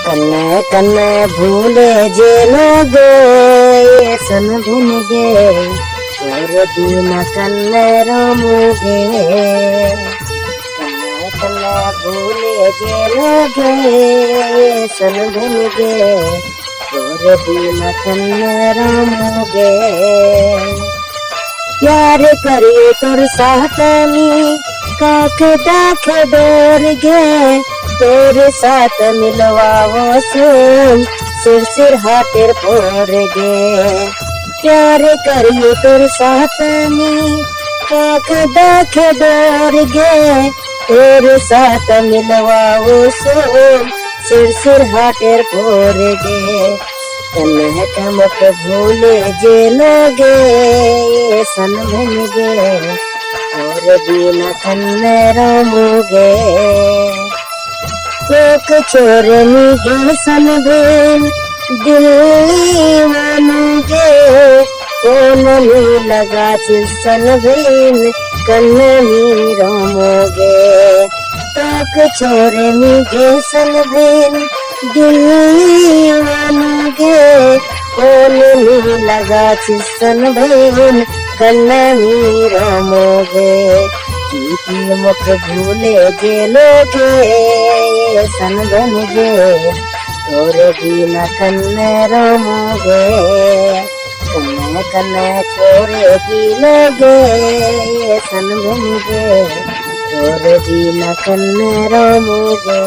कन्ने कन्ने भूले जे लोगे ये सन भिन गे और दिन कन्ने रमोगे। कन्ने कन्ने भूले जे लोगे ये सन भिन गे और दिन कन्ने रमोगे। प्यार करिए तोर साथनी काख दाख डोर गे तेरे साथ मिलवाओ सुन सिर सिर हाथेर पोर गे। प्यार करिए तोर साथनी काख दाख डोर गे तेरे साथ मिलवाओ सुन सिर सिर हाथेर पोर गे। कन्ने कमक भूले जे लोगे ये सन भिन गे और दिन कन्ने रमोगे। एक चोरनी गे सन भिन दिल्ली मनोगे कौन नहीं लगा सन भिन कन्ने नी रमोगे। एक चोरनी गे सन भिन दिल्ली मनोगे कौन नहीं लगा सन भिन कन्ने नी रमोगे। की मुख भूले जे लोगे ये सन बन गे और दिन कन्ने रमोगे। कन्ने कन्ने छोरे की लोगे ये सन बन गे और दिन कन्ने रमोगे।